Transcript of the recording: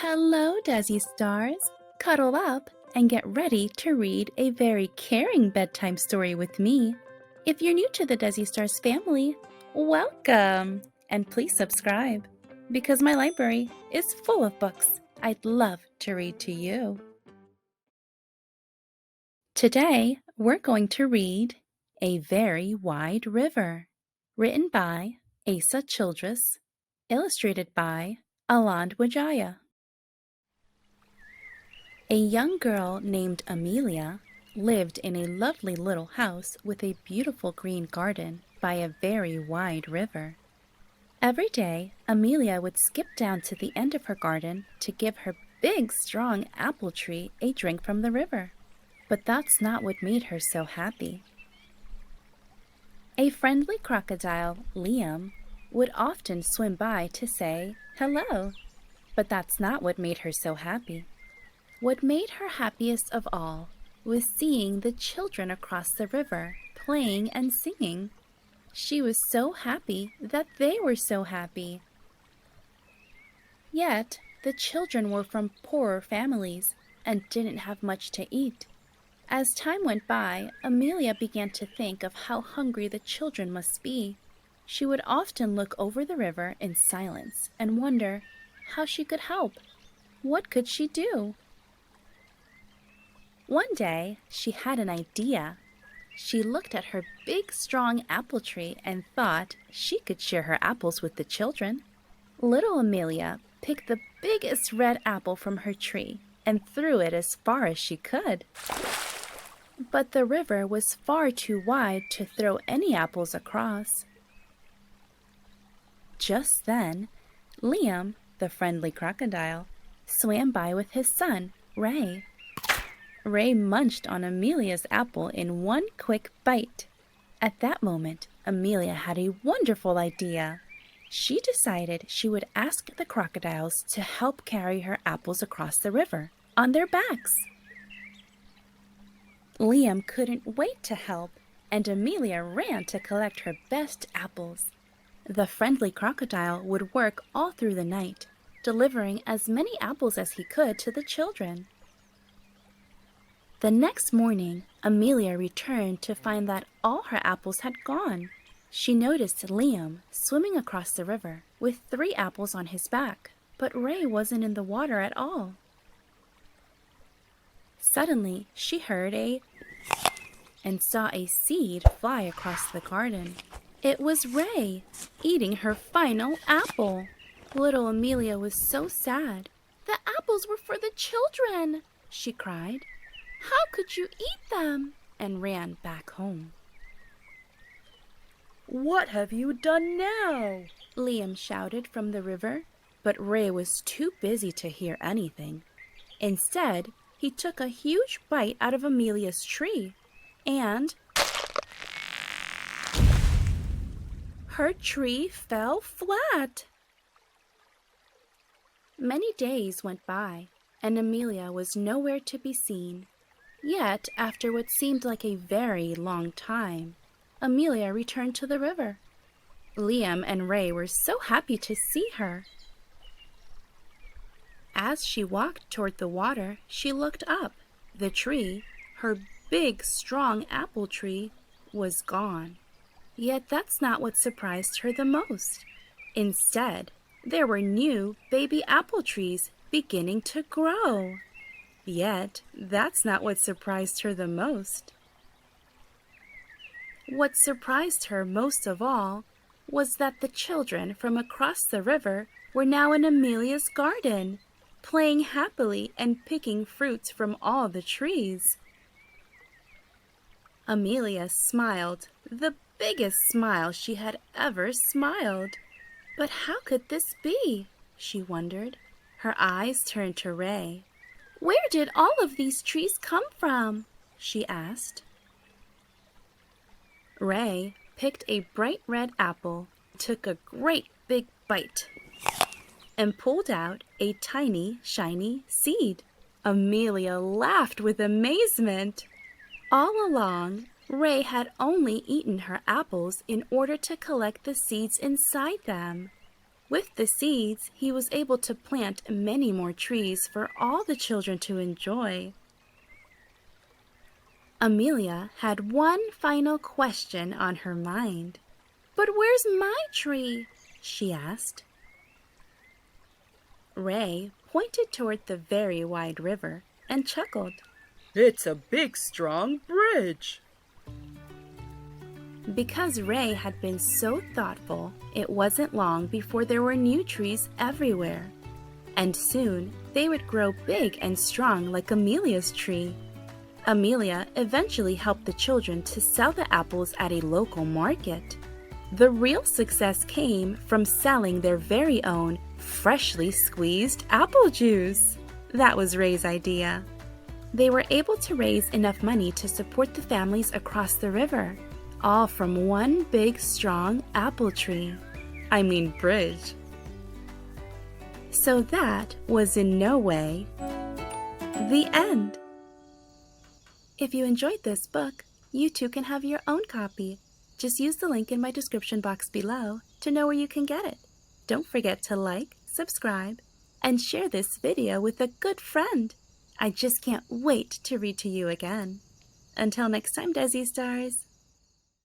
Hello, Dessi stars! Cuddle up and get ready to read a very caring bedtime story with me. If you're new to the Dessi Stars family, welcome! And please subscribe, because my library is full of books I'd love to read to you. Today, we're going to read A Very Wide River, written by Asa Childress, illustrated by Alland Wijaya. A young girl named Amelia lived in a lovely little house with a beautiful green garden by a very wide river. Every day, Amelia would skip down to the end of her garden to give her big, strong apple tree a drink from the river. But that's not what made her so happy. A friendly crocodile, Liam, would often swim by to say hello, but that's not what made her so happy. What made her happiest of all was seeing the children across the river playing and singing. She was so happy that they were so happy. Yet, the children were from poorer families and didn't have much to eat. As time went by, Amelia began to think of how hungry the children must be. She would often look over the river in silence and wonder how she could help. What could she do? One day, she had an idea. She looked at her big, strong apple tree and thought she could share her apples with the children. Little Amelia picked the biggest red apple from her tree and threw it as far as she could. But the river was far too wide to throw any apples across. Just then, Liam, the friendly crocodile, swam by with his son, Ray. Ray munched on Amelia's apple in one quick bite. At that moment, Amelia had a wonderful idea. She decided she would ask the crocodiles to help carry her apples across the river on their backs. Liam couldn't wait to help, and Amelia ran to collect her best apples. The friendly crocodile would work all through the night, delivering as many apples as he could to the children. The next morning, Amelia returned to find that all her apples had gone. She noticed Liam swimming across the river with 3 apples on his back, but Ray wasn't in the water at all. Suddenly, she heard and saw a seed fly across the garden. It was Ray, eating her final apple. Little Amelia was so sad. "The apples were for the children," she cried. "How could you eat them?" and ran back home. "What have you done now?" Liam shouted from the river, but Ray was too busy to hear anything. Instead, he took a huge bite out of Amelia's tree, and her tree fell flat. Many days went by, and Amelia was nowhere to be seen. Yet, after what seemed like a very long time, Amelia returned to the river. Liam and Ray were so happy to see her. As she walked toward the water, she looked up. The tree, her big, strong apple tree, was gone. Yet that's not what surprised her the most. Instead, there were new baby apple trees beginning to grow. Yet, that's not what surprised her the most. What surprised her most of all was that the children from across the river were now in Amelia's garden, playing happily and picking fruits from all the trees. Amelia smiled, the biggest smile she had ever smiled. But how could this be? She wondered. Her eyes turned to Ray. "Where did all of these trees come from?" she asked. Ray picked a bright red apple, took a great big bite, and pulled out a tiny, shiny seed. Amelia laughed with amazement. All along, Ray had only eaten her apples in order to collect the seeds inside them. With the seeds, he was able to plant many more trees for all the children to enjoy. Amelia had one final question on her mind. "But where's my tree?" she asked. Ray pointed toward the very wide river and chuckled. "It's a big, strong bridge." Because Ray had been so thoughtful, it wasn't long before there were new trees everywhere. And soon they would grow big and strong like Amelia's tree. Amelia eventually helped the children to sell the apples at a local market. The real success came from selling their very own freshly squeezed apple juice. That was Ray's idea. They were able to raise enough money to support the families across the river, all from one big, strong apple tree. I mean bridge. So that was in no way the end. If you enjoyed this book, you too can have your own copy. Just use the link in my description box below to know where you can get it. Don't forget to like, subscribe, and share this video with a good friend. I just can't wait to read to you again. Until next time, Dessi stars.